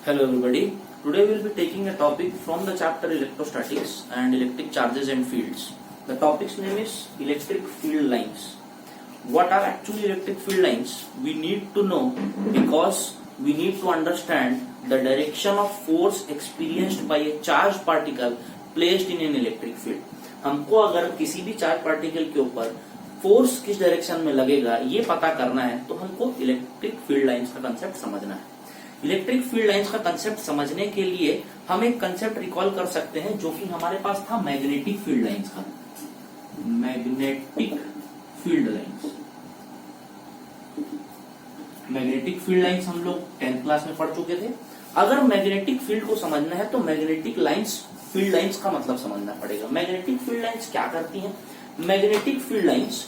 Hello everybody. Today we will be taking a topic from the chapter Electrostatics and Electric Charges and Fields. The topic's name is Electric Field Lines. What are actually electric field lines? We need to know because we need to understand the direction of force experienced by a charged particle placed in an electric field. हमको अगर किसी भी charge particle के ऊपर force किस direction में लगेगा ये पता करना है तो हमको इलेक्ट्रिक फील्ड लाइंस का कंसेप्ट समझना है। इलेक्ट्रिक फील्ड लाइंस का कंसेप्ट समझने के लिए हम एक कंसेप्ट रिकॉल कर सकते हैं जो कि हमारे पास था मैग्नेटिक फील्ड लाइंस का। Magnetic field lines, magnetic field lines हम लोग 10th क्लास में पढ़ चुके थे। अगर मैग्नेटिक फील्ड को समझना है तो मैग्नेटिक लाइंस फील्ड लाइंस का मतलब समझना पड़ेगा। मैग्नेटिक फील्ड लाइंस क्या करती हैं? Magnetic field lines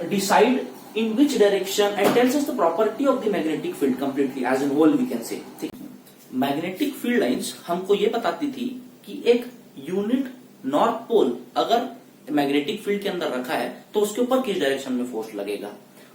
decide in which direction and tells us the property of the magnetic field completely as a whole we can say। ठीक, मैग्नेटिक फील्ड लाइंस हमको ये बताती थी कि एक यूनिट नॉर्थ पोल अगर मैग्नेटिक फील्ड के अंदर रखा है तो उसके ऊपर किस डायरेक्शन में फोर्स लगेगा,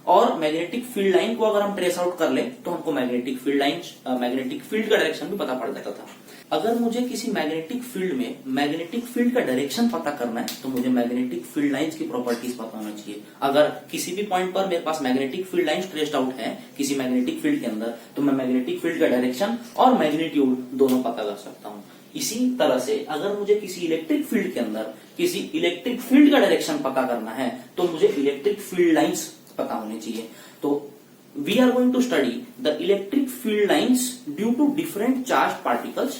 और मैग्नेटिक फील्ड लाइन को अगर हम ट्रेस आउट कर ले तो हमको magnetic field lines magnetic field का डायरेक्शन भी पता पड़ जाता था। अगर मुझे किसी मैग्नेटिक फील्ड में मैग्नेटिक फील्ड का डायरेक्शन पता करना है तो मुझे मैग्नेटिक फील्ड लाइंस की प्रॉपर्टीज पता होना चाहिए। अगर किसी भी पॉइंट पर मेरे पास magnetic field lines traced out है किसी मैग्नेटिक फील्ड के अंदर तो मैं मैग्नेटिक फील्ड का डायरेक्शन और मैग्नीट्यूड दोनों पता कर सकता हूँ। इसी तरह से अगर मुझे किसी इलेक्ट्रिक फील्ड के अंदर किसी इलेक्ट्रिक फील्ड का डायरेक्शन पता करना है तो मुझे इलेक्ट्रिक फील्ड लाइंस पता होनी चाहिए। तो we are going to study the electric field lines due to different charged particles.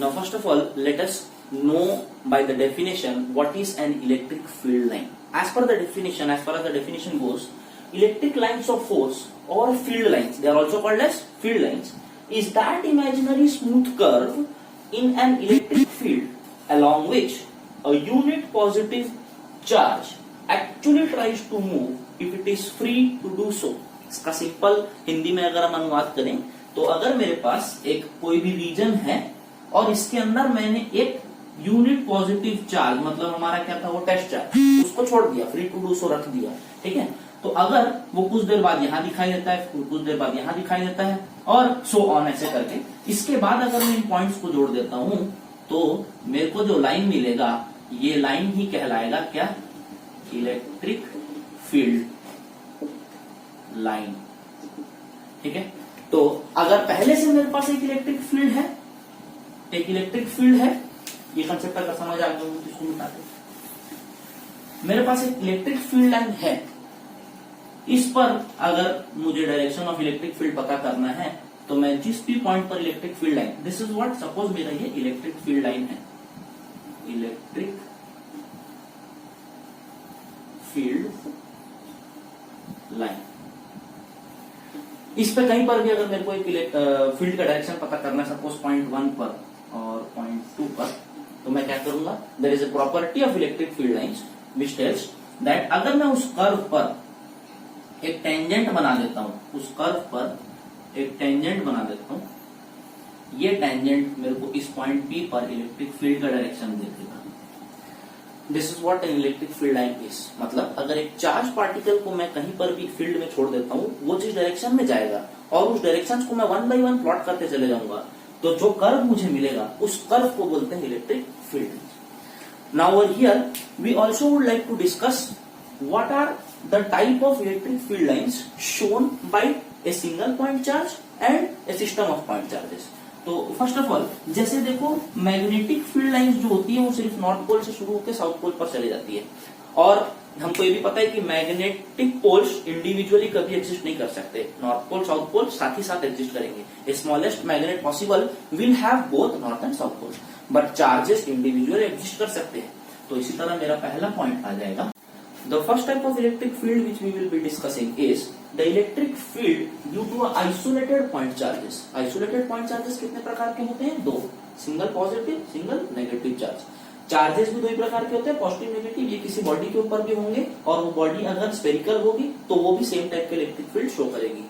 Now first of all let us know by the definition what is an electric field line. As far as the definition goes, electric lines of force or field lines, they are also called as field lines, is that imaginary smooth curve in an electric field along which a unit positive charge actually tries to move if it is free to do so. इसका simple Hindi में अगर हम अनुवाद करें तो अगर मेरे पास एक कोई भी रीजन है और इसके अंदर मैंने एक यूनिट पॉजिटिव चार्ज मतलब हमारा क्या था वो टेस्ट चार्ज उसको छोड़ दिया, फ्री टू डू सो रख दिया, ठीक है, तो अगर वो कुछ देर बाद यहाँ दिखाई देता है कुछ देर बाद यहाँ दिखाई देता है और सो ऑन ऐसे करके, इसके बाद अगर मैं इन पॉइंट्स को जोड़ देता हूं तो मेरे को जो लाइन मिलेगा ये लाइन ही कहलाएगा क्या? Electric field line. ठीक है, तो अगर पहले से मेरे पास एक इलेक्ट्रिक फील्ड है, ये कंसेप्ट अगर समझ आ गया तो इसको मिटा दो। मेरे पास एक इलेक्ट्रिक फील्ड लाइन है, इस पर अगर मुझे डायरेक्शन ऑफ इलेक्ट्रिक फील्ड पता करना है तो मैं जिस भी पॉइंट पर electric field line, this is what, suppose मेरा ये इलेक्ट्रिक फील्ड लाइन है, इलेक्ट्रिक फील्ड लाइन, इस पे कहीं पर भी अगर मेरे को एक फील्ड का डायरेक्शन पता करना है सपोज पॉइंट 1 पर और पॉइंट 2 पर, तो मैं क्या करूंगा, there is a property of electric field lines which tells that अगर मैं उस कर्व पर एक टेंजेंट बना देता हूं, उस कर्व पर एक टेंजेंट बना देता हूं, ये टेंजेंट मेरे को इस पॉइंट P पर इलेक्ट्रिक फील्ड का डायरेक्शन दे देगा। This is what an electric field line is. मतलब अगर एक चार्ज पार्टिकल को मैं कहीं पर भी फील्ड में छोड़ देता हूँ वो जिस डायरेक्शन में जाएगा और उस डायरेक्शन को मैं 1 by 1 प्लॉट करते चले जाऊंगा तो जो कर्व मुझे मिलेगा उस कर्व को बोलते हैं electric field. Now over here we also would like to discuss what are the type of electric field lines shown by a single point charge and a system of point charges. तो first of all जैसे देखो magnetic field lines जो होती है वो सिर्फ north pole से शुरू होकर साउथ पोल पर चली जाती है, और हमको ये भी पता है कि मैग्नेटिक पोल्स इंडिविजुअली कभी एग्जिस्ट नहीं कर सकते, नॉर्थ पोल साउथ पोल साथ ही साथ एग्जिस्ट करेंगे। Smallest magnet possible will have both north and south poles, but charges individually exist कर सकते हैं। तो इसी तरह मेरा पहला पॉइंट आ जाएगा, the first type of electric field which we will be discussing is the electric field due to isolated point charges। isolated point charges कितने प्रकार के होते हैं? 2, single positive single negative charge. Charges भी 2 ही प्रकार के होते हैं, पॉजिटिव नेगेटिव, ये किसी बॉडी के ऊपर भी होंगे और वो बॉडी अगर स्फेरिकल होगी तो वो भी सेम टाइप के इलेक्ट्रिक फील्ड शो करेगी।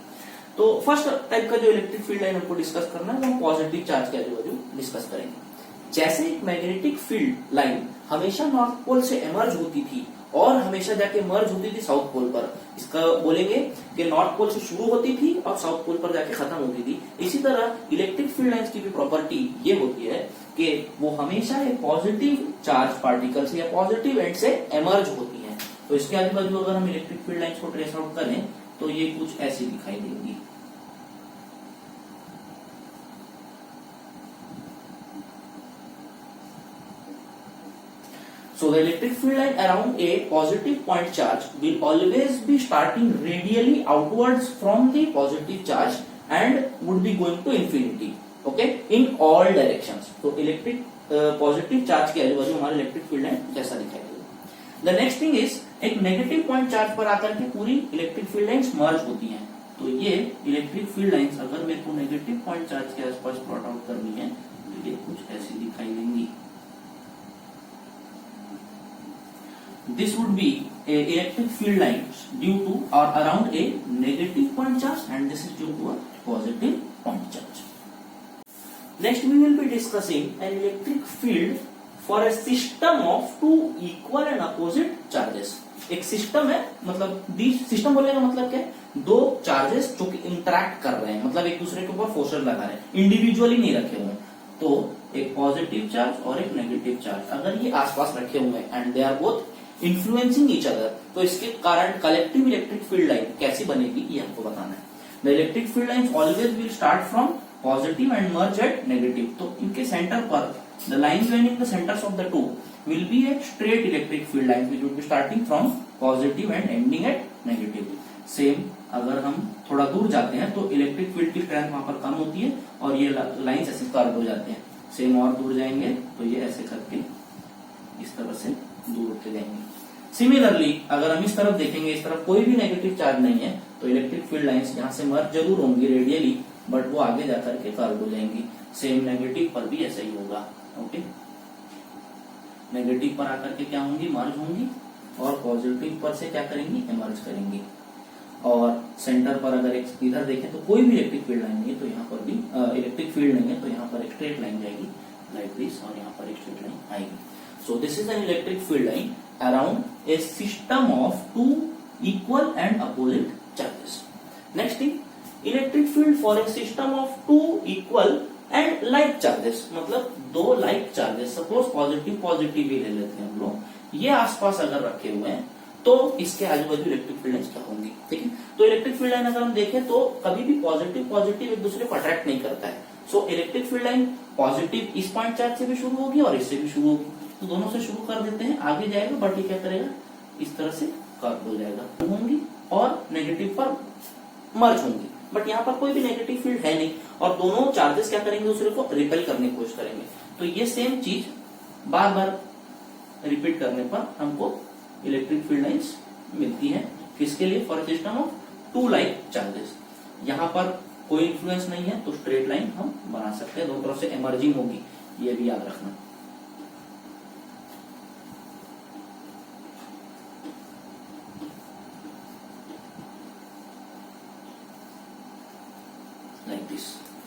तो फर्स्ट टाइप का जो इलेक्ट्रिक फील्ड लाइन हमको डिस्कस करना है वो पॉजिटिव चार्ज के आजू बाजू डिस्कस करेंगे। जैसे एक मैग्नेटिक फील्ड लाइन हमेशा नॉर्थ पोल से इमर्ज होती थी और हमेशा जाके मर्ज होती थी साउथ पोल पर, इसका बोलेंगे कि नॉर्थ पोल से शुरू होती थी और साउथ पोल पर जाके खत्म होती थी। इसी तरह इलेक्ट्रिक फील्ड लाइंस की भी प्रॉपर्टी ये होती है कि वो हमेशा एक पॉजिटिव चार्ज पार्टिकल से या पॉजिटिव एंड से इमर्ज होती हैं। तो इसके आजू बाजू अगर हम इलेक्ट्रिक फील्ड लाइंस को ट्रेस आउट करें तो ये कुछ ऐसी दिखाई देगी। So the electric field line around a positive point charge will always be starting radially outwards from the positive charge and would be going to infinity, okay, in all directions. तो electric positive charge के आजू बाजू हमारे electric field line जैसा दिखाई देगा। The next thing is एक negative point charge पर आकर के पूरी इलेक्ट्रिक फील्ड लाइंस मर्ज होती हैं। तो ये इलेक्ट्रिक फील्ड लाइंस अगर मेरे को नेगेटिव पॉइंट चार्ज के आसपास प्लॉट आउट करनी है तो ये कुछ ऐसी दिखाई देंगी। This would be a electric field lines due to or around a negative point charge and this is due to a positive point charge. Next we will be discussing an electric field for a system of two equal and opposite charges. एक system है, मतलब system बोलने का मतलब क्या है, दो charges जो कि इंटरैक्ट कर रहे हैं, मतलब एक दूसरे के ऊपर फोर्स लगा रहे हैं, इंडिविजुअली नहीं रखे हुए। तो एक पॉजिटिव चार्ज और एक नेगेटिव चार्ज अगर ये आसपास रखे हुए हैं and they are both influencing each other, तो इसके कारण कलेक्टिव इलेक्ट्रिक फील्ड लाइन कैसी बनेगी ये हमको बताना है। The electric field lines always will start from positive and merge at negative. तो इनके सेंटर पर the line joining the centres of the two will be a straight electric field line which will be starting from positive and ending at negative. Same अगर हम थोड़ा दूर जाते हैं तो इलेक्ट्रिक फील्ड की स्ट्रेंथ वहां पर कम होती है और ये लाइंस ऐसे कर्व हो जाते हैं। सेम और दूर जाएंगे तो ये ऐसे करके इस तरह से दूर होते जाएंगे। सिमिलरली अगर हम इस तरफ देखेंगे, इस तरफ कोई भी नेगेटिव चार्ज नहीं है तो इलेक्ट्रिक फील्ड लाइंस यहाँ से मर्ज जरूर होंगी रेडियली, बट वो आगे जाकर के कर्व हो जाएंगी। सेम नेगेटिव पर भी ऐसा ही होगा। ओके, नेगेटिव पर आकर के क्या होंगी, मर्ज होंगी और पॉजिटिव पर से क्या करेंगी, इमर्ज करेंगी। और सेंटर पर अगर इधर देखें तो कोई भी इलेक्ट्रिक फील्ड लाइन नहीं है, तो यहाँ पर भी इलेक्ट्रिक फील्ड नहीं है, तो यहाँ पर एक स्ट्रेट लाइन जाएगी लाइक दिस और यहाँ पर एक स्ट्रेट लाइन आएगी। So this is an electric field line around a system of two equal and opposite charges. Next thing, electric field for a system of two equal and like charges, मतलब दो like charges, suppose positive positive ही ले लेते हैं हम लोग, ये आसपास अगर रखे हुए हैं तो इसके आजू बाजू इलेक्ट्रिक फील्ड लाइंस क्या होंगी। ठीक है, तो इलेक्ट्रिक फील्ड लाइन अगर हम देखें तो कभी भी पॉजिटिव पॉजिटिव एक दूसरे को अट्रैक्ट नहीं करता है। So electric field line positive इस पॉइंट चार्ज से भी शुरू होगी और इससे भी शुरू होगी, तो दोनों से शुरू कर देते हैं, आगे जाएगा बट ये क्या करेगा, इस तरह से कर्व हो जाएगा, होंगी और नेगेटिव पर मर्ज होंगी। बट यहाँ पर कोई भी नेगेटिव फील्ड है नहीं और दोनों चार्जेस क्या करेंगे, दूसरे को रिपेल करने की कोशिश करेंगे। तो ये सेम चीज बार बार रिपीट करने पर हमको इलेक्ट्रिक फील्ड लाइंस मिलती है। किसके लिए, for system of two like charges. यहाँ पर कोई इन्फ्लुएंस नहीं है तो स्ट्रेट लाइन हम बना सकते हैं, दोनों तरफ से एमर्जिंग होगी, ये भी याद रखना। Like this.